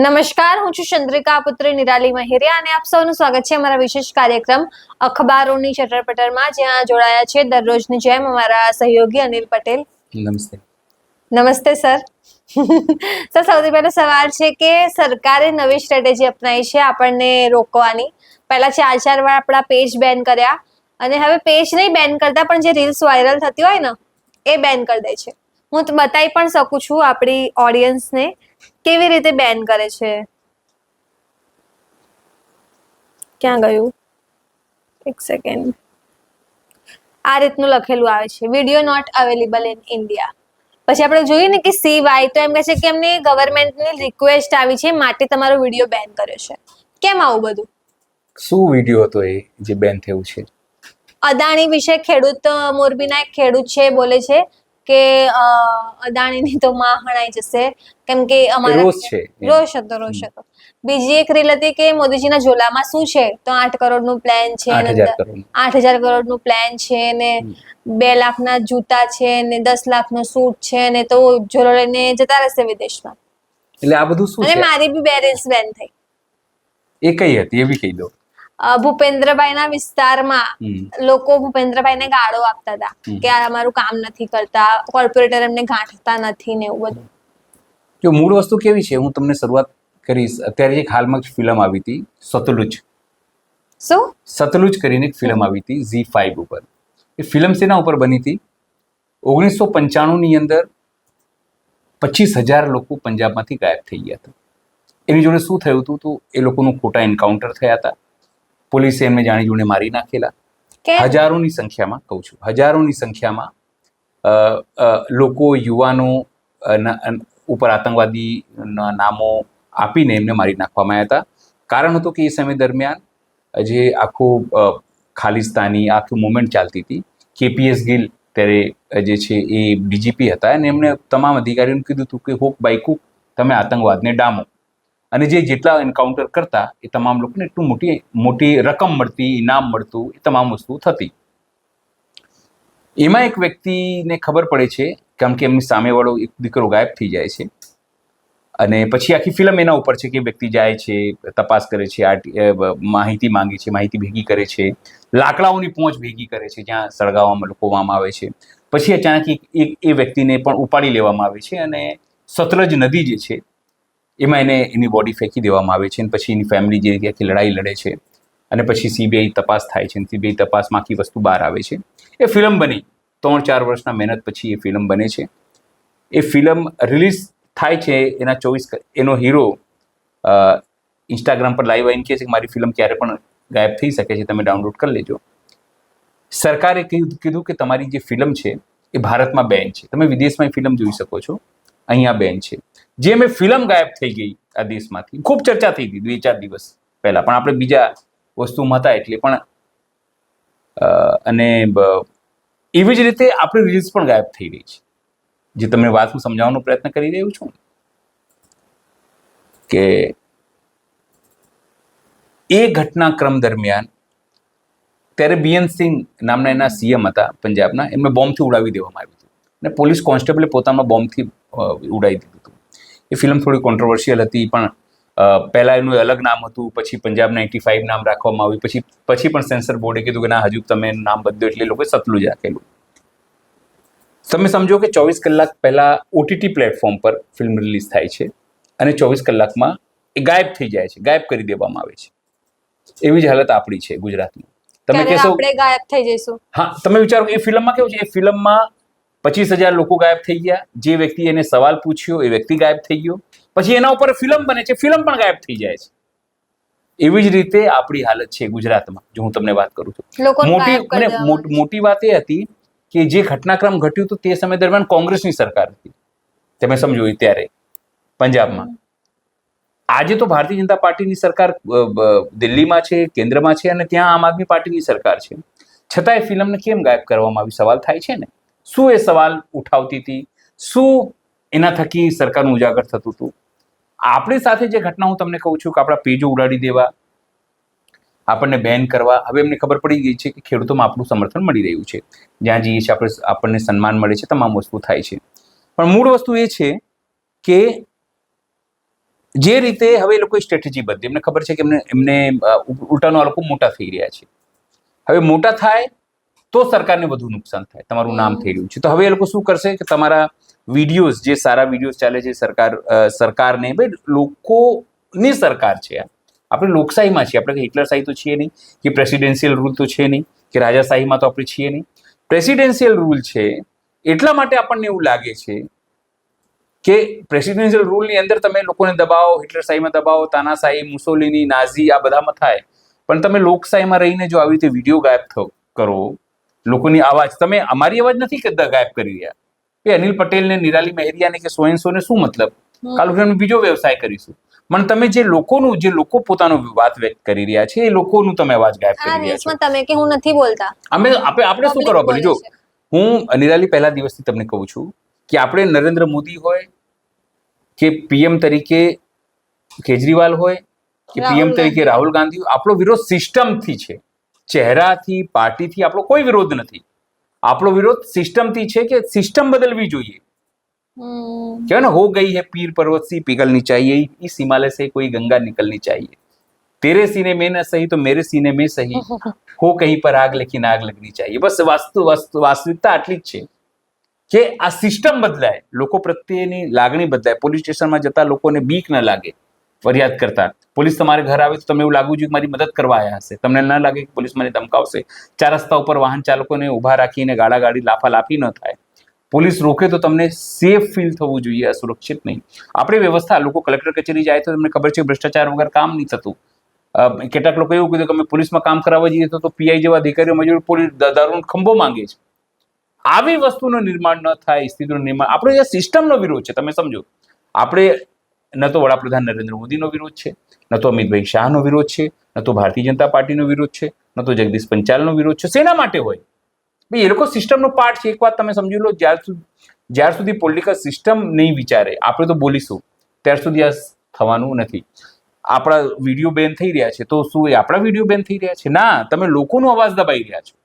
નમસ્કાર, હું છું ચંદ્રિકા પુત્રી નિરાલી મહેરિયા અને આપ સૌનું સ્વાગત છે અમારા વિશેષ કાર્યક્રમ અખબારોની ચટરપટરમાં, જ્યાં જોડાયા છે દરરોજની જેમ અમારા સહયોગી અનિલ પટેલ. નમસ્તે. નમસ્તે સર. સર, સૌથી પહેલો સવાલ છે કે સરકારે નવી સ્ટ્રેટેજી અપનાવી છે આપણને રોકવાની. પહેલા 4 વાર આપણા પેજ બેન કર્યા અને હવે પેજ નહીં બેન કરતા, પણ જે રીલ્સ વાયરલ થતી હોય ને એ બેન કરી દે છે. હું તો બતાવી પણ શકું છું આપણી ઓડિયન્સને કેવી રીતે બેન કરે છે. ક્યાં ગયું? એક સેકન્ડ. આ રીતનું લખેલું આવે છે, video not available in India. પછી આપણે જોઈએ ને કે CY તો એમ કહે છે કે એમને ગવર્મેન્ટની રિક્વેસ્ટ આવી છે માટે તમારો વિડીયો બેન કર્યો છે. કેમ આવું બધું? શું વિડીયો હતો એ જે બેન થયું છે? અદાણી વિશે ખેડૂત, મોરબીના એક ખેડૂત છે, બોલે છે કે અદાણીની તો માં હણાઈ જશે, કેમ કે અમારા રોષ હતો. બીજી એક રીલ હતી કે મોદીજીના ઝોલામાં શું છે, તો 8 કરોડનું પ્લાન છે, 8,000 કરોડનું પ્લાન છે ને 2 લાખના જૂતા છે ને 10 લાખનો સૂટ છે ને તો ઝોલો લઈને જતા રહેશે વિદેશમાં. એટલે આ બધું શું છે? અને મારી બી 2 રીલ્સ બેન થઈ. એ કઈ હતી એ બી કહી દો. ભૂપેન્દ્રભાઈના વિસ્તારમાં લોકો ભૂપેન્દ્રભાઈને ગાળો આપતા હતા કે આ અમારું કામ નથી કરતા, કોર્પોરેટર એમને ગાંઠતા નથી ને એવું બધું. જો મૂળ વસ્તુ કેવી છે, હું તમને શરૂઆત કરીશ. અત્યારે એક હાલમાં ફિલ્મ આવી હતી સતલુજ. શું? સતલુજ કરીને એક ફિલ્મ આવી હતી ZEE5 ઉપર. એ ફિલ્મ શેના ઉપર બની હતી? 1995ની અંદર 25,000 લોકો પંજાબમાંથી ગાયબ થઈ ગયા હતા. એની જોડે શું થયું હતું? તો એ લોકોનું ખોટા એન્કાઉન્ટર થયા હતા. પોલીસે એમને જાણી જોઈને મારી નાખેલા. હજારોની સંખ્યામાં, કહું છું, હજારોની સંખ્યામાં લોકો, યુવાનો ઉપર આતંકવાદી નામો આપીને એમને મારી નાખવામાં આવ્યા હતા. કારણ હતું કે એ સમય દરમિયાન જે આખું ખાલિસ્તાની આખી મુવમેન્ટ ચાલતી હતી. KPS ગિલ ત્યારે જે છે એ DGP હતા અને એમને તમામ અધિકારીઓને કીધું હતું કે હોક બાય કુક તમે આતંકવાદને ડામો. અને જે જેટલા એન્કાઉન્ટર કરતા એ તમામ લોકોને એટલું મોટી રકમ મળતી, ઇનામ મળતું, એ તમામ વસ્તુ થતી. એમાં એક વ્યક્તિને ખબર પડે છે, કેમ કે એમની સામેવાળો એક દીકરો ગાયબ થઈ જાય છે અને પછી આખી ફિલ્મ એના ઉપર છે કે વ્યક્તિ જાય છે, તપાસ કરે છે, માહિતી માંગે છે, માહિતી ભેગી કરે છે, લાકડાઓની પહોંચ ભેગી કરે છે જ્યાં સળગાવવામાં લોકોવામાં આવે છે. પછી અચાનક એ વ્યક્તિને પણ ઉપાડી લેવામાં આવે છે અને સતલજ નદી જે છે એમાં એની બોડી ફેંકી દેવામાં આવે છે. અને પછી એની ફેમિલી જે રીતે આખી લડાઈ લડે છે અને પછી CBI તપાસ થાય છે. CBI તપાસમાં આખી વસ્તુ બહાર આવે છે. એ ફિલ્મ બની 3-4 વર્ષના મહેનત પછી એ ફિલ્મ બને છે. એ ફિલ્મ રિલીઝ થાય છે. એનો હીરો ઇન્સ્ટાગ્રામ પર લાઈવ આવીને કહે છે કે મારી ફિલ્મ ક્યારે પણ ગાયબ થઈ શકે છે, તમે ડાઉનલોડ કરી લેજો. સરકારે કીધું કે તમારી જે ફિલ્મ છે એ ભારતમાં બેન છે, તમે વિદેશમાં ફિલ્મ જોઈ શકો છો, અહીંયા બેન છે. જે મેં ફિલ્મ ગાયબ થઈ ગઈ આ દેશમાંથી, ખૂબ ચર્ચા થઈ હતી 2-4 દિવસ પહેલા, પણ આપણે બીજા વસ્તુમાં હતા એટલે પણ. અને એવી જ રીતે આપણી રીલ્સ પણ ગાયબ થઈ રહી છે. જે તમને વાત હું સમજાવવાનો પ્રયત્ન કરી રહ્યો છું કે એ ઘટનાક્રમ દરમિયાન ત્યારે BN સિંહ નામના એના CM હતા પંજાબના, એમને બોમ્બથી ઉડાવી દેવામાં આવ્યું હતું અને પોલીસ કોન્સ્ટેબલે પોતાના બોમ્બથી ઉડાવી દીધું હતું. એ ફિલ્મ થોડી કોન્ટ્રોવર્શિયલ હતી, પણ પહેલાં એનું અલગ નામ હતું, પછી પંજાબ 95 નામ રાખવામાં આવ્યું, પછી પણ સેન્સર બોર્ડે કીધું કે ના, હજુ તમે નામ બદલ્યું, એટલે લોકોએ સતલુજ રાખેલું. તમે સમજો કે 24 કલાક પહેલાં OTT પ્લેટફોર્મ પર ફિલ્મ રિલીઝ થાય છે અને 24 કલાકમાં એ ગાયબ થઈ જાય છે, ગાયબ કરી દેવામાં આવે છે. એવી જ હાલત આપણી છે ગુજરાતમાં. તમે કહેશો આપણે ગાયબ થઈ જઈશું. હા, તમે વિચારો એ ફિલ્મમાં કેવું છે? એ ફિલ્મમાં 25,000 લોકો ગાયબ થઈ ગયા. જે વ્યક્તિ એને સવાલ પૂછ્યો એ વ્યક્તિ ગાયબ થઈ ગયો. પછી એના ઉપર ફિલ્મ બને છે, ફિલ્મ પણ ગાયબ થઈ જાય છે. એવી જ રીતે આપણી હાલત છે ગુજરાતમાં. જો હું તમને વાત કરું છું, મોટી વાત એ હતી કે જે ઘટનાક્રમ ઘટ્યું હતું તે સમય દરમિયાન કોંગ્રેસની સરકાર હતી, તમે સમજો, ત્યારે પંજાબમાં. આજે તો ભારતીય જનતા પાર્ટીની સરકાર દિલ્હીમાં છે, કેન્દ્રમાં છે અને ત્યાં આમ આદમી પાર્ટીની સરકાર છે. છતાં એ ફિલ્મને કેમ ગાયબ કરવામાં આવી? સવાલ થાય છે ને. શું એ સવાલ ઉઠાવતી હતી? શું એના થકી સરકારનું ઉજાગર થતું હતું? આપણી સાથે જે ઘટના હું તમને કહું છું કે આપણા પેજો ઉડાડી દેવા, આપણને બેન કરવા, હવે એમને ખબર પડી ગઈ છે કે ખેડૂતોમાં આપણું સમર્થન મળી રહ્યું છે, જ્યાં જઈએ છીએ આપણને સન્માન મળે છે, તમામ વસ્તુ થાય છે. પણ મૂળ વસ્તુ એ છે કે જે રીતે હવે એ લોકોએ સ્ટ્રેટેજી બદલી, એમને ખબર છે કે એમને ઉલટાનો આ લોકો મોટા થઈ રહ્યા છે. હવે મોટા થાય તો સરકારને વધુ નુકસાન થાય, તમારું નામ થઈ રહ્યું છે. તો હવે એ લોકો શું કરશે કે તમારા વિડીયોઝ, જે સારા વિડીયોઝ ચાલે છે, સરકારને, ભાઈ લોકોની સરકાર છે, આપણે લોકશાહીમાં છીએ, આપણે હિટલરશાહી તો છીએ નહીં, કે પ્રેસિડેન્શિયલ રૂલ તો છે નહીં, કે રાજાશાહીમાં તો આપણે છીએ નહીં. પ્રેસિડેન્શિયલ રૂલ છે, એટલા માટે આપણને એવું લાગે છે કે પ્રેસિડેન્શિયલ રૂલની અંદર તમે લોકોને દબાવો, હિટલરશાહીમાં દબાવો, તાનાશાહી, મુસોલિની, નાઝી, આ બધામાં થાય. પણ તમે લોકશાહીમાં રહીને જો આવી રીતે વિડીયો ગાયબ કરો, લોકોની અવાજ, તમે અમારી અવાજ નથી કે ગાયબ કરી રહ્યા. એ અનિલ પટેલને, નિરાલી મહેરિયાને કે સોએનસોને શું મતલબ? કાલ ઉઠીને બીજો વ્યવસાય કરીશું. પણ તમે જે લોકો પોતાનો વાત વ્યક્ત કરી રહ્યા છે, એ લોકોનું તમે અવાજ ગાયબ કરી રહ્યા છો. તમે કે હું નથી બોલતા, આપણે શું કરવા પડે? જો હું નિરાલી પહેલા દિવસથી તમને કહું છું કે આપણે નરેન્દ્ર મોદી હોય કે પીએમ તરીકે કેજરીવાલ હોય કે પીએમ તરીકે રાહુલ ગાંધી હોય, આપણો વિરોધ સિસ્ટમથી છે, ચહેરાથી, પાર્ટીથી આપણો કોઈ વિરોધ નથી. આપણો વિરોધ સિસ્ટમથી છે કે સિસ્ટમ બદલવી જોઈએ. क्या ना, हो गई है पीर पर्वत सी पिघलनी चाहिए, इस हिमालय से कोई गंगा निकलनी चाहिए, तेरे सीने में न सही तो मेरे सीने में सही, हो कहीं पर आग लेकिन आग लगनी चाहिए. બસ વાસ્તવિકતા આટલી જ છે કે આ સિસ્ટમ બદલાય, લોકો પ્રત્યેની લાગણી બદલાય. પોલીસ સ્ટેશનમાં જતા લોકોને બીક ન લાગે ફરિયાદ કરતા. પોલીસ તમારે ઘર આવે તો તમને એવું લાગવું જોઈએ કે મારી મદદ કરવા આવ્યા હશે, તમને ન લાગે કે પોલીસ મને ધમકાવશે. 4 રસ્તા ઉપર વાહન ચાલકોને ઊભા રાખીને ગાડી લાફાલાફી ન થાય. પોલીસ રોકે તો તમને સેફ ફીલ થવું જોઈએ, અસુરક્ષિત નહીં. આપણે વ્યવસ્થા, લોકો કલેક્ટર કચેરી જાય તો તમને ખબર છે ભ્રષ્ટાચાર વગર કામ નહીં થતું. કેટલાક લોકો એવું કીધું કે અમે પોલીસમાં કામ કરાવવા જઈએ તો પીઆઈ જેવા અધિકારીઓ મજૂર પોલીસ દારૂનો ખંભો માંગે છે. આવી વસ્તુનું નિર્માણ ન થાય, સ્થિતિનું નિર્માણ. આપણો એ સિસ્ટમનો વિરોધ છે, તમે સમજો. આપણે ન તો વડાપ્રધાન નરેન્દ્ર મોદીનો વિરોધ છે, ન તો અમિતભાઈ શાહનો વિરોધ છે, ન તો ભારતીય જનતા પાર્ટીનો વિરોધ છે, ન તો જગદીશ પંચાલનો વિરોધ છે. શેના માટે હોય? એ લોકો સિસ્ટમનો પાર્ટ છે. એક વાત તમે સમજી લો, જ્યાર સુધી પોલિટિકલ સિસ્ટમ નહીં વિચારે, આપણે તો બોલીશું, ત્યાર સુધી આ થવાનું નથી. આપણા વિડીયો બેન થઈ રહ્યા છે તો શું એ આપણા વિડીયો બેન થઈ રહ્યા છે? ના, તમે લોકોનો અવાજ દબાઈ રહ્યા છો,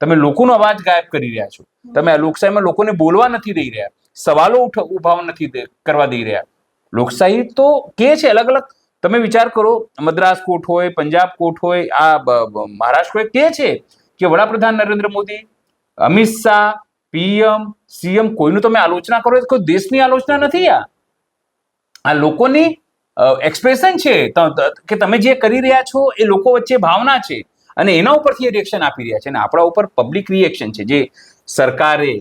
તમે લોકોનો અવાજ ગાયબ કરી રહ્યા છો, તમે આ લોકશાહીમાં લોકોને બોલવા નથી દઈ રહ્યા, સવાલો ઉભા નથી કરવા દઈ રહ્યા. લોકશાહી તો કે છે અલગ અલગ. તમે વિચાર કરો, મદ્રાસ કોર્ટ હોય, પંજાબ કોર્ટ હોય, આ મહારાષ્ટ્ર હોય, કે છે કે વડાપ્રધાન નરેન્દ્ર મોદી, અમિત શાહ, પીએમ, સીએમ, કોઈનું તમે આલોચના કરો, કોઈ દેશની આલોચના નથી. આ લોકોની એક્સપ્રેશન છે કે તમે જે કરી રહ્યા છો એ લોકો વચ્ચે ભાવના છે અને એના ઉપરથી રિએક્શન આપી રહ્યા છે. અને આપણા ઉપર પબ્લિક રિએક્શન છે, જે સરકારે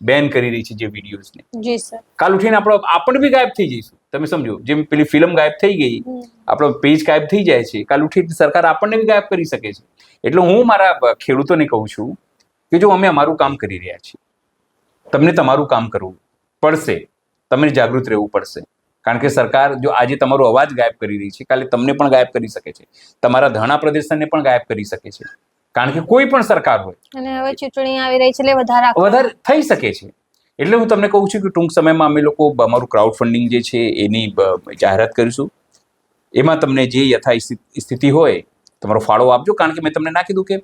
બેન કરી રહી છે જે વિડીયોઝને. જી સર, કાલ ઉઠીને આપણે બી ગાયબ થઈ જઈશું. તમે સમજો, જેમ પેલી ફિલ્મ ગાયબ થઈ ગઈ, આપણો પેજ ગાયબ થઈ જાય છે, કાલ ઉઠીને સરકાર આપણને બી ગાયબ કરી શકે છે. એટલે હું મારા ખેડૂતોને કહું છું કે જો અમે અમારું કામ કરી રહ્યા છીએ, તમને તમારું કામ કરવું પડશે, તમને જાગૃત રહેવું પડશે. કારણ કે સરકાર જો આજે તમારો અવાજ ગાયબ કરી રહી છે, કાલે તમને પણ ગાયબ કરી શકે છે, તમારા ધરણા પ્રદર્શનને પણ ગાયબ કરી શકે છે. કારણ કે કોઈ પણ સરકાર હોય, અને હવે ચૂંટણી આવી રહી છે એટલે વધારે થઈ શકે છે. એટલે હું તમને કહું છું કે ટૂંક સમયમાં અમે લોકો અમારું ક્રાઉડ ફંડિંગ જે છે એની જાહેરાત કરીશું. એમાં તમને જે યથાસ્થિતિ હોય તમારો ફાળો આપજો. કારણ કે મેં તમને ના કીધું કે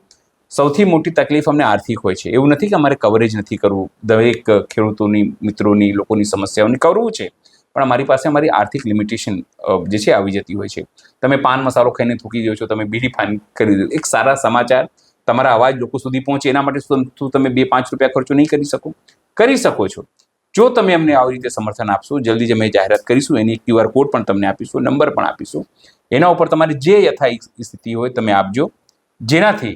સૌથી મોટી તકલીફ અમને આર્થિક હોય છે. એવું નથી કે અમારે કવરેજ નથી કરવું, દરેક ખેડૂતોની, મિત્રોની, લોકોની સમસ્યાઓની કરવું છે, પણ અમારી પાસે અમારી આર્થિક લિમિટેશન જે છે આવી જતી હોય છે. તમે પાન મસાલો ખાઈને થૂકી દો છો, તમે બીડી પાન કરી દો. એક સારા સમાચાર, તમારા અવાજ લોકો સુધી પહોંચે, એના માટે શું તમે 2-5 રૂપિયા ખર્ચો નહીં કરી શકો? કરી શકો છો. જો તમે અમને આવી રીતે સમર્થન આપશો, જલ્દી જ અમે જાહેરાત કરીશું, એની QR કોડ પણ તમને આપીશું, નંબર પણ આપીશું. એના ઉપર તમારી જે યથાસ્થિતિ હોય તમે આપજો, જેનાથી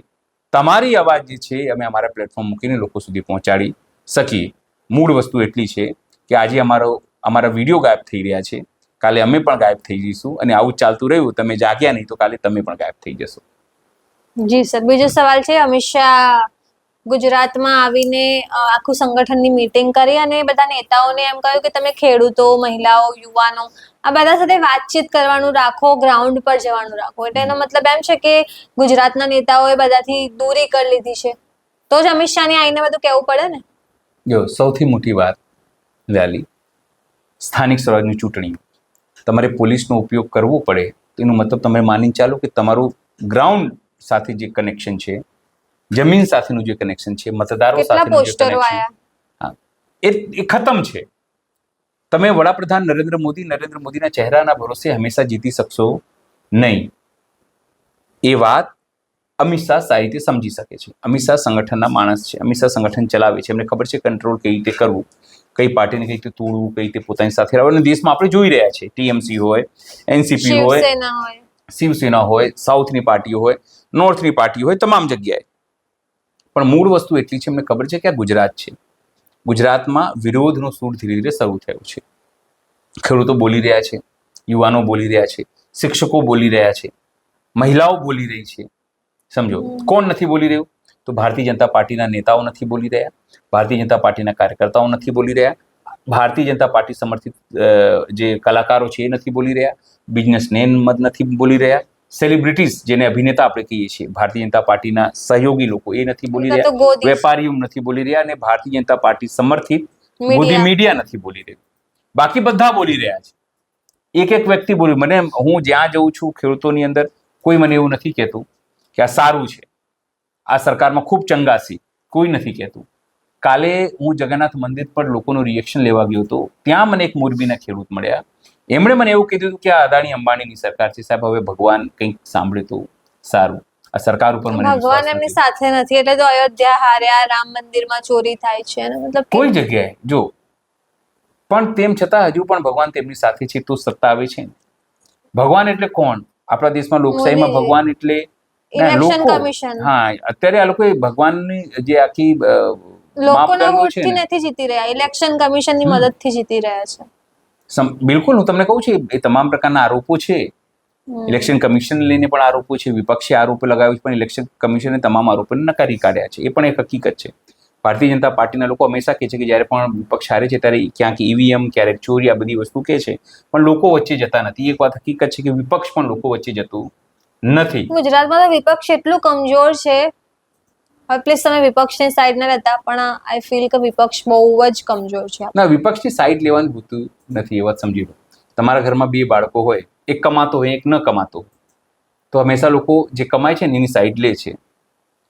તમારી અવાજ જે છે અમે અમારા પ્લેટફોર્મ મૂકીને લોકો સુધી પહોંચાડી શકીએ. મૂળ વસ્તુ એટલી છે કે આજે અમારા વિડીયો ગાયબ થઈ રહ્યા છે, કાલે અમે પણ ગાયબ થઈ જઈશું. અને આવું ચાલતું રહ્યું, તમે જાગ્યા નહીં તો કાલે તમે પણ ગાયબ થઈ જશો. જી સર, બીજો સવાલ છે. અમિત શાહ ગુજરાતમાં આવીને આખું સંગઠનની મીટિંગ કરી અને બધા નેતાઓને એમ કહ્યું કે તમે ખેડૂતો, મહિલાઓ, યુવાનો આ બધા સાથે વાતચીત કરવાનું રાખો, ગ્રાઉન્ડ પર જવાનું રાખો. એટલે એનો મતલબ એમ છે કે ગુજરાતના નેતાઓએ બધાથી દૂરી કરી લીધી છે, તો જ અમિત શાહને આવીને બધું કહેવું પડે ને. જો સૌથી મોટી વાત વ્યાલી, સ્થાનિક સ્વરાજની ચૂંટણી તમારે પોલીસનો ઉપયોગ કરવો પડે તો એનો મતલબ તમે માની ચાલો કે તમારું ગ્રાઉન્ડ સાથે જે કનેક્શન છે, જમીન સાથેનું જે કનેક્શન છે, મતદારો સાથેનું જે કનેક્શન, એ ખતમ છે. તમે વડાપ્રધાન નરેન્દ્ર મોદીના ચહેરાના ભરોસે હંમેશા જીતી શકશો નહીં. એ વાત અમિત શાહ સારી રીતે સમજી શકે છે. અમિત શાહ સંગઠનના માણસ છે. અમિત શાહ સંગઠન ચલાવે છે. એમને ખબર છે કંટ્રોલ કઈ રીતે કરવું, કઈ પાર્ટીને કઈ રીતે તોડવું, કઈ રીતે પોતાની સાથે રહેવું. દેશમાં આપણે જોઈ રહ્યા છે, ટીએમસી હોય, એનસીપી હોય, શિવસેના હોય, સાઉથની પાર્ટીઓ હોય, નોર્થની પાર્ટીઓ હોય, તમામ જગ્યાએ. પણ મૂળ વસ્તુ એટલી છે, એમને ખબર છે કે આ ગુજરાત છે. ગુજરાતમાં વિરોધનો સૂર ધીરે ધીરે શરૂ થયો છે. ખેડૂતો બોલી રહ્યા છે, યુવાનો બોલી રહ્યા છે, શિક્ષકો બોલી રહ્યા છે, મહિલાઓ બોલી રહી છે. સમજો, કોણ નથી બોલી રહ્યું? તો ભારતીય જનતા પાર્ટીના નેતાઓ નથી બોલી રહ્યા, ભારતીય જનતા પાર્ટીના કાર્યકર્તાઓ નથી બોલી રહ્યા, ભારતીય જનતા પાર્ટી સમર્થિત જે કલાકારો છે એ નથી બોલી રહ્યા, બિઝનેસમેન નથી બોલી રહ્યા, સેલિબ્રિટીઝ જેને અભિનેતા આપણે કહીએ છીએ, ભારતીય જનતા પાર્ટીના સહયોગી લોકો એ નથી બોલી રહ્યા, વેપારીઓ નથી બોલી રહ્યા, અને ભારતીય જનતા પાર્ટી સમર્થિત મોદી મીડિયા નથી બોલી રહ્યું. બાકી બધા બોલી રહ્યા છે. એક એક વ્યક્તિ બોલી. મને, હું જ્યાં જઉં છું ખેડૂતોની અંદર, કોઈ મને એવું નથી કહેતું કે આ સારું છે, આ સરકારમાં ખૂબ ચંગાસી, કોઈ નથી કહેતું. કાલે હું જગન્નાથ મંદિર પર લોકોનું રિએક્શન લેવા ગયો હતો. ત્યાં મને એક મોરબીના ખેડૂત મળ્યા. એમણે મને એવું કીધું કે આ અદાણી અંબાણીની સરકાર છે સાહેબ, હવે ભગવાન કંઈક સાંભળે તો સારું. આ સરકાર ઉપર મને ભગવાન એમની સાથે નથી, એટલે તો અયોધ્યા હાર્યા, રામ મંદિરમાં ચોરી થાય છે, મતલબ કોઈ જગ્યાએ જો, પણ તેમ છતાં હજુ પણ ભગવાન તેમની સાથે છે તો સત્તા આવે છે. ભગવાન એટલે કોણ? આપણા દેશમાં લોકશાહીમાં ભગવાન એટલે ઇલેક્શન કમિશન. હા, અત્યારે આ લોકો ભગવાનની જે આખી લોકોના વોટથી નથી જીતી રહ્યા, ઇલેક્શન કમિશનની મદદથી જીતી રહ્યા છે. બિલકુલ, હું તમને કહું છું, એ તમામ પ્રકારના આરોપો છે. ઇલેક્શન કમિશન લઈને પણ આરોપો છે, વિપક્ષે આરોપો લગાવ્યો છે, પણ ઇલેક્શન કમિશને તમામ આરોપોને નકારી કાઢ્યા છે. એ પણ એક હકીકત છે. ભારતીય જનતા પાર્ટીના લોકો હંમેશા કહે છે કે જ્યારે પણ વિપક્ષ હારે છે ત્યારે ક્યાંક ઈવીએમ, ક્યારેક ચોરી, આ બધી વસ્તુ કહે છે, પણ લોકો વચ્ચે જતા નથી. એક વાત હકીકત છે કે વિપક્ષ પણ લોકો વચ્ચે જતું નથી. ગુજરાતમાં તો વિપક્ષ એટલું કમજોર છે. હવે પ્લીઝ તમે વિપક્ષની સાઈડ ના લેતા, પણ આઈ ફીલ કે વિપક્ષ બહુ જ કમજોર છે. ના, વિપક્ષની સાઈડ લેવાનું હોતું નથી, એ વાત સમજી લો. તમારા ઘરમાં બે બાળકો હોય, એક કમાતો હોય, એક ન કમાતો, તો હંમેશા લોકો જે કમાય છે ને એની સાઈડ લે છે.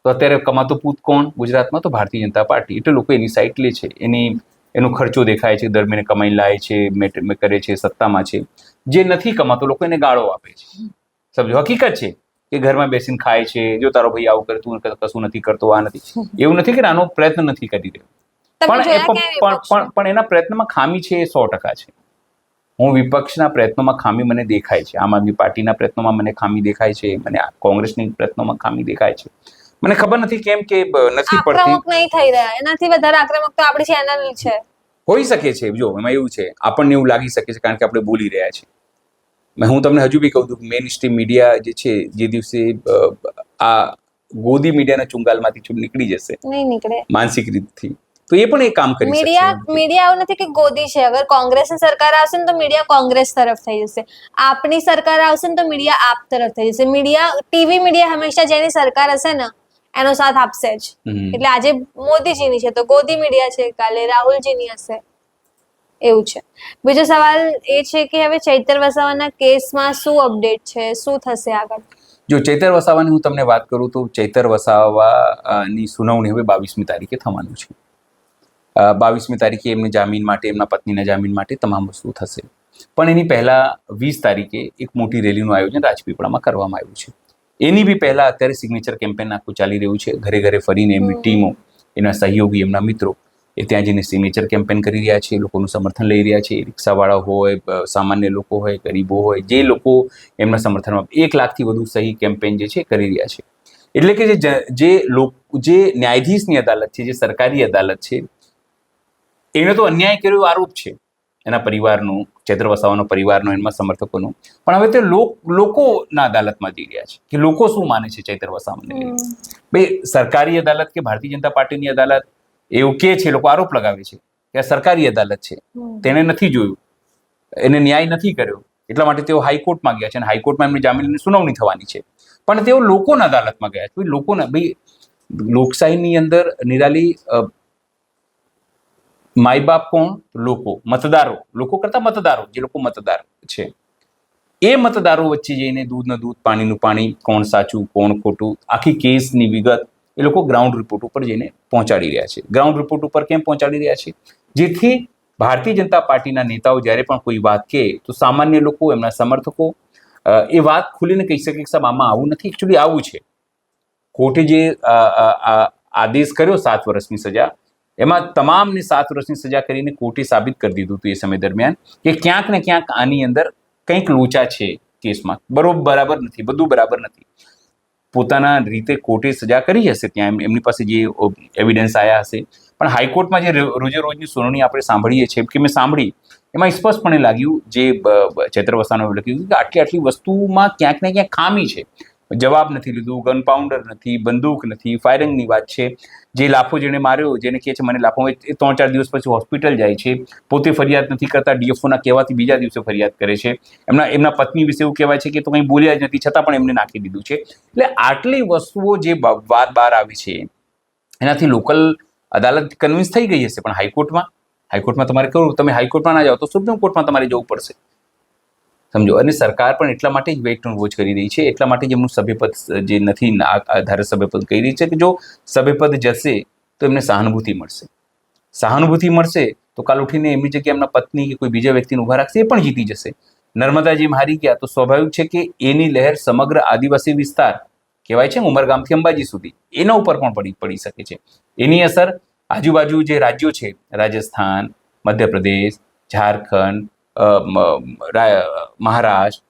તો અત્યારે કમાતો પૂત કોણ ગુજરાતમાં? તો ભારતીય જનતા પાર્ટી. એટલે લોકો એની સાઈડ લે છે. એનો ખર્ચો દેખાય છે, દર મહિને કમાઈ લાવે છે, કરે છે, સત્તામાં છે. જે નથી કમાતો લોકો એને ગાળો આપે છે. સમજો, હકીકત છે કે ઘરમાં બેસીને ખાય છે, જો તારો ભાઈ આવું કરે, તું કશું નથી કરતો, આ નથી. એવું નથી કે આનો પ્રયત્ન નથી કરી રહ્યો, પણ એના પ્રયત્નમાં ખામી છે, એ 100% છે. હું વિપક્ષના પ્રયત્નોમાં ખામી મને દેખાય છે. આમ આદમી પાર્ટીના પ્રયત્નોમાં મને ખામી દેખાય છે, મને કોંગ્રેસની પ્રયત્નોમાં ખામી દેખાય છે. મને ખબર નથી કેમ કે નથી પડતી. આક્રમક નહીં થઈ રહ્યા, એનાથી વધારે આક્રમક તો આપણી ચેનલ છે. હોઈ શકે છે. જો, એમાં એવું છે, આપણને એવું લાગી શકે છે કારણ કે આપણે બોલી રહ્યા છીએ. હું તમને હજુ બી કહું છું, મેઇન સ્ટ્રીમ મીડિયા જે છે, જે દિવસે આ ગોદી મીડિયાના ચુંગાલમાંથી નીકળી જશે, નહીં નીકળે માનસિક રીતથી, તો એ પણ એક કામ કરી શકશે. મીડિયા એવું નથી કે ગોદી છે. અગર કોંગ્રેસની સરકાર આવશે ને તો મીડિયા કોંગ્રેસ તરફ થઈ જશે. આપની સરકાર આવશે ને તો મીડિયા આપ તરફ થઈ જશે. ટીવી મીડિયા હંમેશા જેની સરકાર હશે ને એનો સાથ આપશે જ. એટલે આજે મોદીજીની છે તો ગોદી મીડિયા છે, કાલે રાહુલજીની હશે, એવું છે. બીજો સવાલ એ છે કે હવે ચૈતર વસાવાના કેસમાં શું અપડેટ છે, શું થશે આગળ? જો ચૈતર વસાવાની હું તમને વાત કરું તો ચૈતર વસાવાની સુનાવણી હવે 22મી તારીખે થવાનું છે. 22મી તારીખે એમને જામીન માટે, એમના પત્નીના જામીન માટે તમામ વસ્તુ થશે. પણ એની પહેલા 20 તારીખે એક મોટી રેલીનું આયોજન રાજપીપળામાં કરવામાં આવ્યું છે. એની બી પહેલા અત્યારે સિગ્નેચર કેમ્પેન આખું ચાલી રહ્યું છે. ઘરે ઘરે ફરીને એમની ટીમો, એના સહયોગી, એમના મિત્રો એ ત્યાં જઈને સિગ્નેચર કેમ્પેન કરી રહ્યા છે, લોકોનું સમર્થન લઈ રહ્યા છે. રિક્ષાવાળા હોય, સામાન્ય લોકો હોય, ગરીબો હોય, જે લોકો એમના સમર્થનમાં 1 લાખથી વધુ સહી કેમ્પેન જે છે કરી રહ્યા છે. એટલે કે જે ન્યાયાધીશની અદાલત છે, જે સરકારી અદાલત છે, એને તો અન્યાય કર્યો આરોપ છે એના પરિવારનો, ચૈતર વસાવાનો પરિવારનો, એના સમર્થકોનો. પણ હવે તે લોકોના અદાલતમાં જઈ રહ્યા છે કે લોકો શું માને છે ચૈતર વસાવાને. ભાઈ, સરકારી અદાલત કે ભારતીય જનતા પાર્ટીની અદાલત એવું કે છે, લોકો આરોપ લગાવે છે કે આ સરકારી અદાલત છે, તેને નથી જોયું, એને ન્યાય નથી કર્યો, એટલા માટે તેઓ હાઈકોર્ટમાં ગયા છે અને હાઈકોર્ટમાં એમની જામીનની સુનાવણી થવાની છે. પણ તેઓ લોકોના અદાલતમાં ગયા છે. લોકોના, ભાઈ, લોકશાહીની અંદર નિરાલી માય બાપ કોણ? લોકો, મતદારો. લોકો કરતા મતદારો, જે લોકો મતદાર છે, એ મતદારો વચ્ચે જઈને દૂધનું દૂધ, પાણીનું પાણી, કોણ સાચું કોણ ખોટું, આખી કેસની વિગત એ લોકો ગ્રાઉન્ડ રિપોર્ટ ઉપર જઈને પહોંચાડી રહ્યા છે. ગ્રાઉન્ડ રિપોર્ટ ઉપર કેમ પહોંચાડી રહ્યા છે? જેથી ભારતીય જનતા પાર્ટીના નેતાઓ જ્યારે પણ કોઈ વાત કહે તો સામાન્ય લોકો, એમના સમર્થકો એ વાત ખુલીને કહી શકે કે સાહેબ આમાં આવું નથી, એકચ્યુઅલી આવું છે. કોર્ટે જે આદેશ કર્યો 7 વર્ષની સજા, એમાં તમામને 7 વર્ષની સજા કરીને કોર્ટે સાબિત કરી દીધું હતું એ સમય દરમિયાન કે ક્યાંક ને ક્યાંક આની અંદર કંઈક લોચા છે કેસમાં, બરાબર નથી, બધું બરાબર નથી. પોતાના રીતે કોર્ટે સજા કરી હશે, ત્યાં એમની પાસે જે એવિડન્સ આવ્યા હશે, પણ હાઈકોર્ટમાં જે રોજે રોજની સુનાવણી આપણે સાંભળીએ છીએ કે મેં સાંભળી, એમાં સ્પષ્ટપણે લાગ્યું, જે ચૈત્ર વસાવાએ લખ્યું કે આટલી વસ્તુમાં ક્યાંક ને ક્યાંક ખામી છે. જવાબ નથી લીધું, ગન પાઉન્ડર નથી, બંદૂક નથી, ફાયરિંગની વાત છે. જે લાફો જેને માર્યો, જેને કહે છે મને લાફો, એ 3-4 દિવસ પછી હોસ્પિટલ જાય છે, પોતે ફરિયાદ નથી કરતા, ડીએફઓના કહેવાથી બીજા દિવસે ફરિયાદ કરે છે. એમના પત્ની વિશે એવું કહેવાય છે કે તો કંઈ બોલ્યા જ નથી, છતાં પણ એમને નાખી દીધું છે. એટલે આટલી વસ્તુઓ જે વાત બહાર આવી છે, એનાથી લોકલ અદાલત કન્વિન્સ થઈ ગઈ હશે, પણ હાઈકોર્ટમાં તમારે કહ્યું, તમે હાઈકોર્ટમાં ના જાઓ તો સુપ્રીમ કોર્ટમાં તમારે જવું પડશે. સમજો. અને સરકાર પણ એટલા માટે જ વેઇટ એન્ડ વોચ કરી રહી છે, એટલા માટે જ એમનું સભ્યપદ જે નથી, ધારાસભ્યપદ કહી રહી છે કે જો સભ્યપદ જશે તો એમને સહાનુભૂતિ મળશે તો કાલ ઉઠીને એમની જગ્યાએ એમના પત્ની કે કોઈ બીજા વ્યક્તિને ઉભા રાખશે, એ પણ જીતી જશે. નર્મદા જેમ હારી ગયા તો સ્વાભાવિક છે કે એની લહેર સમગ્ર આદિવાસી વિસ્તાર કહેવાય છે ઉમરગામથી અંબાજી સુધી, એના ઉપર પણ પડી શકે છે. એની અસર આજુબાજુ જે રાજ્યો છે, રાજસ્થાન, મધ્યપ્રદેશ, ઝારખંડ, મહારાષ્ટ્ર,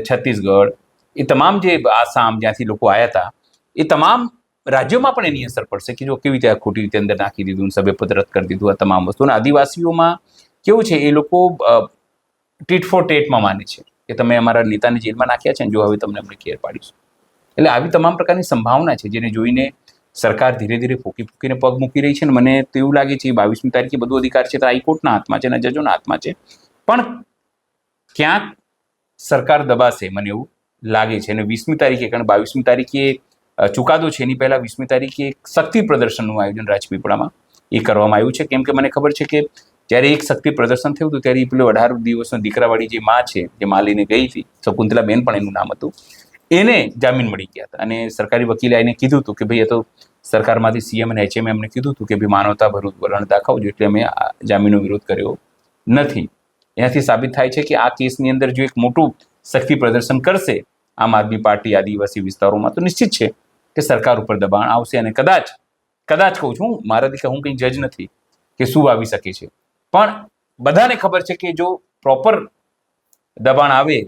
છત્તીસગઢ, એ તમામ જે આસામ જ્યાંથી લોકો આવ્યા હતા, એ તમામ રાજ્યોમાં પણ એની અસર પડશે કે જો કેવી રીતે ખોટી રીતે અંદર નાખી દીધું, સભ્યપદ રદ કરી દીધું, આ તમામ વસ્તુ. અને આદિવાસીઓમાં કેવું છે, એ લોકો ટીટ ફોર ટેટમાં માને છે કે તમે અમારા નેતાને જેલમાં નાખ્યા છે ને, જો હવે તમને અમને ખેર પાડીશું. એટલે આવી તમામ પ્રકારની સંભાવના છે, જેને જોઈને સરકાર ધીરે ધીરે ફૂંકીને પગ મૂકી રહી છે. અને મને તો એવું લાગે છે 22મી તારીખે બધું અધિકાર છે તો હાઈકોર્ટના હાથમાં છે અને જજોના હાથમાં છે, પણ ક્યાંક સરકાર દબાશે, મને એવું લાગે છે. અને 20મી તારીખે, કારણ 22મી તારીખે ચુકાદો છે, એની પહેલા 20મી તારીખે એક શક્તિ પ્રદર્શનનું આયોજન રાજપીપળામાં એ કરવામાં આવ્યું છે. કેમ કે મને ખબર છે કે જ્યારે એક શક્તિ પ્રદર્શન થયું હતું ત્યારે એ પેલો 18 દિવસનો દીકરાવાળી જે માં છે, જે માં લઈને ગઈ હતી, શકુંતલાબેન પણ એનું નામ હતું, એને જામીન મળી ગયા હતા. અને સરકારી વકીલે આવીને કીધું હતું કે ભાઈ એ તો સરકારમાંથી સીએમ અને એચએમ એમને કીધું હતું કે ભાઈ માનવતાભર્યું વલણ દાખવજો, એટલે અમે જામીનનો વિરોધ કર્યો નથી. એનાથી સાબિત થાય છે કે આ કેસની અંદર જો એક મોટું શક્તિ પ્રદર્શન કરશે આમ આદમી પાર્ટી આદિવાસી વિસ્તારોમાં, તો નિશ્ચિત છે કે સરકાર ઉપર દબાણ આવશે. અને કદાચ કહું છું, મારા દીકરા હું કંઈ જજ નથી કે શું આવી શકે છે, પણ બધાને ખબર છે કે જો પ્રોપર દબાણ આવે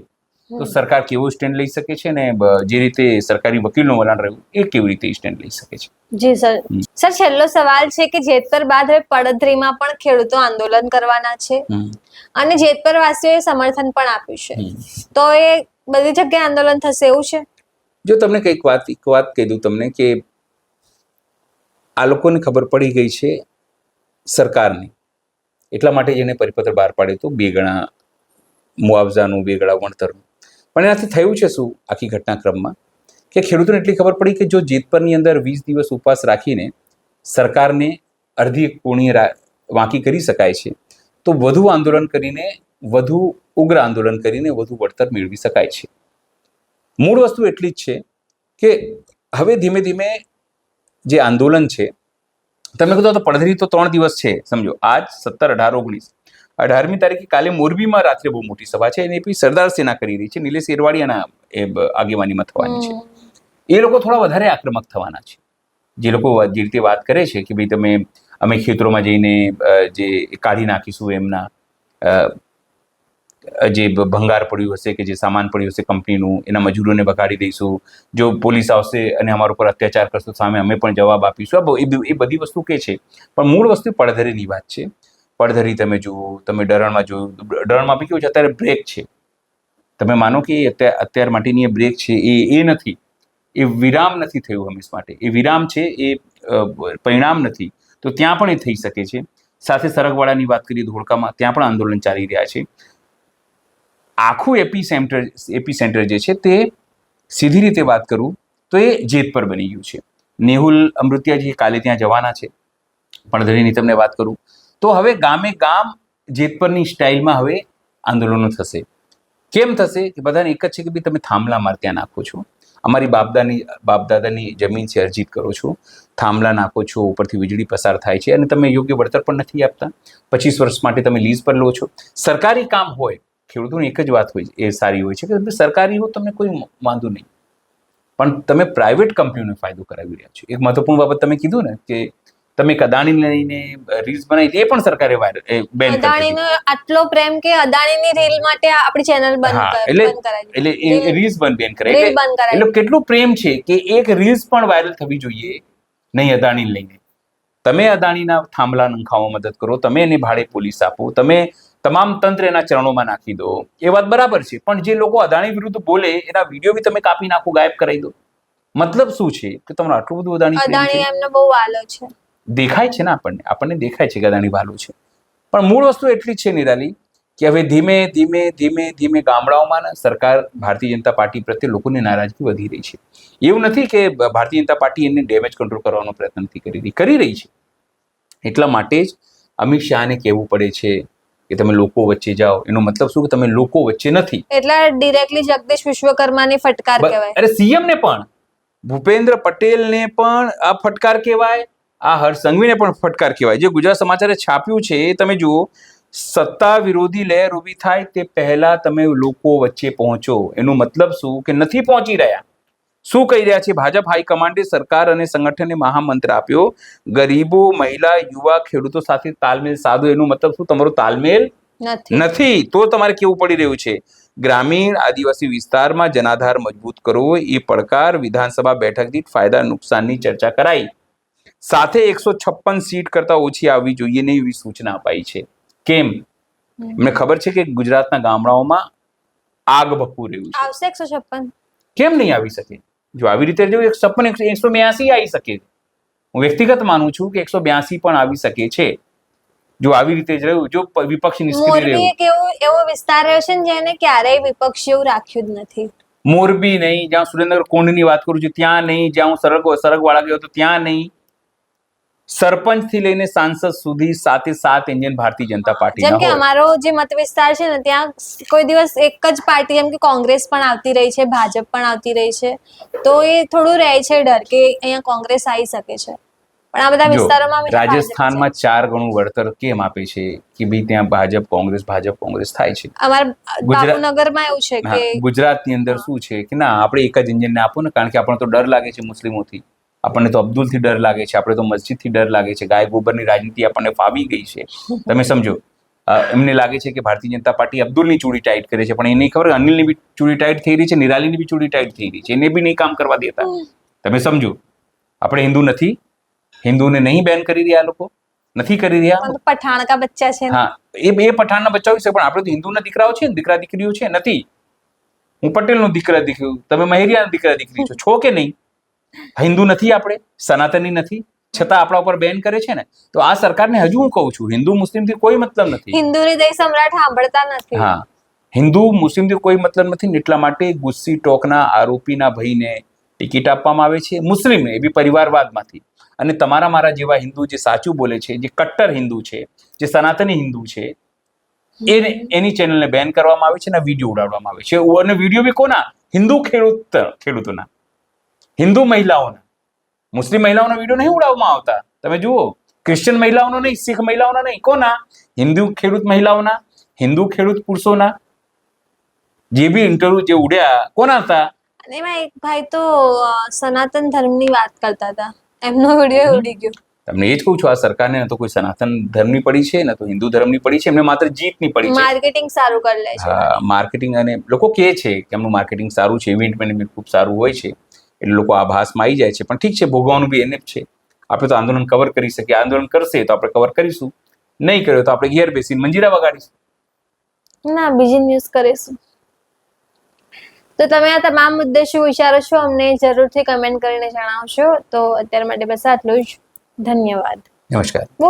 તો સરકાર કેવું સ્ટેન્ડ લઈ શકે છે, અને જે રીતે સરકારી વકીલનું વલણ રહ્યું એ કેવી રીતે સ્ટેન્ડ લઈ શકે છે. જી સર, છેલ્લો સવાલ છે કે જેતપર બાદ હવે પડધરીમાં પણ ખેડૂતો આંદોલન કરવાના છે અને જેતપર વાસીઓએ સમર્થન પણ આપ્યું છે, તો એ બધી જગ્યાએ આંદોલન થશે એવું છે? જો તમને એક વાત કહી દઉં તમને કે આ લોકોને ખબર પડી ગઈ છે સરકારની, એટલા માટે જ એને પરિપત્ર બહાર પાડ્યો હતો 2 ગણા મુઆવઝાનું, 2 ગણા વળતરનું. પણ એનાથી થયું છે શું આખી ઘટનાક્રમમાં કે ખેડૂતોને એટલી ખબર પડી કે જો જેતપરની અંદર 20 દિવસ ઉપવાસ રાખીને સરકારને અડધી કોણીએ વાંકી કરી શકાય છે, તો વધુ આંદોલન કરીને, વધુ ઉગ્ર આંદોલન કરીને વધુ વળતર મેળવી શકાય છે. મૂળ વસ્તુ એટલી જ છે કે હવે ધીમે ધીમે જે આંદોલન છે, તમે કીધું તો પડધરી તો 3 દિવસ છે, સમજો આજ 17, 18, 19, 18મી તારીખે કાલે મોરબીમાં રાત્રે બહુ મોટી સભા છે, એને પછી સરદાર સેના કરી રહી છે, નિલેશ એરવાડિયાના આગેવાનીમાં થવાની છે. એ લોકો થોડા વધારે આક્રમક થવાના છે. જે લોકો જે રીતે વાત કરે છે કે ભાઈ અમે ખેતરોમાં જઈને જે કાઢી નાખીશું એમના જે ભંગાર પડ્યું હશે કે જે સામાન પડ્યું હશે કંપનીનું, એના મજૂરોને બગાડી દઈશું, જો પોલીસ આવશે અને અમારા ઉપર અત્યાચાર કરશે સામે અમે પણ જવાબ આપીશું, એ બધી વસ્તુ કે છે. પણ મૂળ વસ્તુ પડધરીની વાત છે. પડધરી તમે જુઓ, તમે ડરણમાં જોયું, ડરણમાં બી કેવું છે અત્યારે બ્રેક છે. તમે માનો કે અત્યાર માટેની એ બ્રેક છે, એ નથી, એ વિરામ નથી થયું હંમેશ માટે, એ વિરામ છે, એ પરિણામ નથી. તો ત્યાં પણ એ થઈ શકે છે. સાથે સરગવાડાની વાત કરીએ ધોળકામાં, ત્યાં પણ આંદોલન ચાલી રહ્યા છે. આખું એપી સેન્ટર જે છે તે સીધી રીતે વાત કરું તો એ જેતપર બની ગયું છે. નેહુલ અમૃતિયાજી કાલે ત્યાં જવાના છે. પડધરીની તમને વાત કરું તો હવે ગામે ગામ જેતપરની સ્ટાઇલમાં હવે આંદોલનો થશે. કેમ થશે કે બધાને એક જ છે કે ભાઈ તમે થાંભલા માર ત્યાં નાખો છો, અમારી બાપદાદાની જમીન છે, અરજીત કરો છો, થાંભલા નાખો છો, ઉપરથી વીજળી પસાર થાય છે અને તમે યોગ્ય વળતર પણ નથી આપતા. 25 વર્ષ માટે તમે લીઝ પર લો છો. સરકારી કામ હોય, ખેડૂતોની એક જ વાત હોય એ સારી હોય છે કે સરકારી હોય તમને કોઈ વાંધો નહીં, પણ તમે પ્રાઇવેટ કંપનીઓને ફાયદો કરાવી રહ્યા છો. એક મહત્વપૂર્ણ બાબત તમે કીધું ને કે તમે અદાણી લઈને રીલ્સ બનાવી, એ પણ સરકારે બેન કરી. અદાણીનો આટલો પ્રેમ કે અદાણીની રીલ માટે આપણી ચેનલ બંધ કરાવી, એટલે એ રીલ્સ બેન કરાવી. એટલે કેટલું પ્રેમ છે કે એક રીલ્સ પણ વાયરલ થવી જોઈએ નહીં અદાણી લઈને. તમે અદાણીના થાંભલા નંખાવામાં મદદ કરો, તમે એને ભાડે પોલીસ આપો, તમે તમામ તંત્ર એના ચરણોમાં નાખી દો, એ વાત બરાબર છે. પણ જે લોકો અદાણી વિરુદ્ધ બોલે એના વિડીયો બી તમે કાપી નાખો, ગાયબ કરાવી દો. મતલબ શું છે કે તમારું આટલું બધું અદાણી એમને બહુ વાલો છે, દેખાય છે ને આપણને દેખાય છે કે અદાણી વાલો છે. પણ મૂળ વસ્તુ એટલી જ છે નિરાલી કે હવે ધીમે ધીમે ગામડાઓમાં સરકાર ભારતીય જનતા પાર્ટી પ્રત્યે લોકોની નારાજગી વધી રહી છે. એવું નથી કે ભારતીય જનતા પાર્ટી એને ડેમેજ કંટ્રોલ કરવાનો પ્રયત્ન નથી કરી રહી છે. એટલા માટે જ અમિત શાહને કહેવું પડે છે કે તમે લોકો વચ્ચે જાઓ. એનો મતલબ શું કે તમે લોકો વચ્ચે નથી. એટલે ડાયરેક્ટલી જગદીશ વિશ્વકર્માને ફટકાર કહેવાય. અરે સીએમ ને પણ, ભૂપેન્દ્ર પટેલને પણ આ ફટકાર કહેવાય, આ હર્ષ સંઘવીને પણ ફટકાર કહેવાય. જે ગુજરાત સમાચારે છાપ્યું છે એ તમે જુઓ, સત્તા વિરોધી લહેર ઊભી થાય તે પહેલા તમે લોકો વચ્ચે પહોંચો. એનો મતલબ શું કે નથી પહોંચી રહ્યા. શું કહી રહ્યા છે? ભાજપ હાઈકમાન્ડે સરકાર અને સંગઠનને મહામંત્ર આપ્યો, ગરીબો, મહિલા, યુવા, ખેડૂતો સાથે તાલમેલ સાધો. એનો મતલબ શું? તમારો તાલમેલ નથી, તો તમારે કેવું પડી રહ્યું છે. ગ્રામીણ આદિવાસી વિસ્તારમાં જનાધાર મજબૂત કરવો, એ પડકાર. વિધાનસભા બેઠક દીઠ ફાયદા નુકસાનની ચર્ચા કરાઈ. સાથે 156 સીટ કરતા ઓછી આવવી જોઈએ નહીં એવી સૂચના અપાઈ છે. કેમ? મને ખબર છે કે ગુજરાતના ગામડાઓમાં આગ ભભૂ રહ્યું છે. આવશે 156? કેમ નહીં આવી શકે? જો આવી રીતે જો 156 182 આવી શકે, હું વ્યક્તિગત માનું છું કે 182 પણ આવી શકે છે જો આવી રીતે જ રહ્યું, જો વિપક્ષ નિષ્ક્રિય રહ્યું. મોરબી એવો વિસ્તાર રહ્યો છે જેને ક્યારેય વિપક્ષ એવું રાખ્યું જ નથી. મોરબી નહીં, જ્યાં સુરેન્દ્રનગર કોંડની વાત કરું છું ત્યાં નહીં, જ્યાં હું સરગવાળા ગયો તો ત્યાં નહીં. સરપંચ થી લઈને સાંસદ સુધી 7 એન્જિન ભારતીય જનતા પાર્ટી. જેમ કે અમારો જે મત વિસ્તાર છે ને ત્યાં કોઈ દિવસ એક જ પાર્ટી, જેમ કે કોંગ્રેસ પણ આવતી રહી છે, ભાજપ પણ આવતી રહી છે, તો એ થોડું રહે છે ડર કે અહીંયા કોંગ્રેસ આવી શકે છે. પણ આ બધા વિસ્તારોમાં રાજસ્થાનમાં 4 ગણું વળતર કેમ આપે છે કે ભાઈ ત્યાં ભાજપ કોંગ્રેસ થાય છે. અમારા બાપુનગરમાં એવું છે કે ગુજરાતની અંદર શું છે કે ના, આપણે એક જ ઇન્જિનને આપો ને, કારણ કે આપણને તો ડર લાગે છે મુસ્લિમોથી, આપણને તો અબ્દુલથી ડર લાગે છે, આપણે તો મસ્જિદથી ડર લાગે છે, ગાય ગોબરની રાજનીતિ આપણને ફાવી ગઈ છે. તમે સમજો, એમને લાગે છે કે ભારતીય જનતા પાર્ટી અબ્દુલની ચૂડી ટાઈટ કરે છે, પણ એ નહીં ખબર અનિલની બી ચૂડી ટાઈટ થઈ રહી છે, નિરાલીની બી ચૂડી ટાઈટ થઈ રહી છે, એને બી નહીં કામ કરવા દેતા. તમે સમજો, આપણે હિન્દુ નથી, હિન્દુને નહીં બેન કરી રહ્યા, લોકો નથી કરી રહ્યા. પઠાણ કા બચ્ચા છે. હા, એ પઠાણના બચ્ચાઓ છે, પણ આપણે તો હિન્દુના દીકરાઓ છે, દીકરા દીકરીઓ છે. નથી, હું પટેલનો દીકરા દીકરી, તમે મહેરિયાના દીકરા દીકરી છો કે નહીં? હિન્દુ નથી, આપણે સનાતની નથી, છતાં આપણા ઉપર બેન કરે છે ને. તો આ સરકારને હજુ હું કહું છું, હિન્દુ મુસ્લિમથી કોઈ મતલબ નથી. હિન્દુ હૃદય સમ્રાટ સાંભળતા નથી. હા, હિન્દુ મુસ્લિમથી કોઈ મતલબ નથી. એટલા માટે ગુસ્સી ટોકના આરોપીના ભાઈને ટિકિટ આપવામાં આવે છે, મુસ્લિમને, એ બી પરિવારવાદમાંથી. અને તમારા મારા જેવા હિન્દુ જે સાચું બોલે છે, જે કટ્ટર હિન્દુ છે, જે સનાતની હિન્દુ છે, એની ચેનલને બેન કરવામાં આવે છે અને વિડીયો ઉડાડવામાં આવે છે. અને વિડીયો બી કોના? હિન્દુ ખેડૂતોના, હિન્દુ મહિલાઓના. મુસ્લિમ મહિલાઓના વિડીયો નહીં ઉડાવવામાં આવતા. તમે જુઓ, ક્રિશ્ચિયન મહિલાઓનો નહીં, શીખ મહિલાઓના નહીં, કોના? હિન્દુ ખેડૂત મહિલાઓના, હિન્દુ ખેડૂત પુરુષોના. જે બી ઇન્ટરવ્યુ જે ઉડ્યા કોના હતા? અને એમાં એક ભાઈ તો સનાતન ધર્મની વાત કરતા હતા, એમનો વિડીયો ઉડી ગયો. તમને એ જ કહું છું, આ સરકારને ન તો કોઈ સનાતન ધર્મની પડી છે, ન તો હિન્દુ ધર્મની પડી છે, એમને માત્ર જીતની પડી છે. માર્કેટિંગ સારું કરી લે છે. હા, માર્કેટિંગ. અને લોકો કહે છે કે એમનું માર્કેટિંગ સારું છે, ઇવેન્ટ મેનેજમેન્ટ ખૂબ સારું હોય છે, એટલે લોકો આભાસમાં આવી જાય છે. પણ ઠીક છે, ભોગવાનું બી એને જ છે. આપણે તો આંદોલન કવર કરી શકીએ, આંદોલન કરશે તો આપણે કવર કરીશું, નહીં કર્યો તો આપણે ઘેર બેસીને મંજીરા વગાડીશું. ના, બીજી ન્યૂઝ કરીશું. તો તમે આ તમામ મુદ્દે શું વિચારો છો અમને જરૂરથી કમેન્ટ કરીને જણાવશો. તો અત્યાર માટે બસ આટલું જ. ધન્યવાદ. નમસ્કાર. બહુ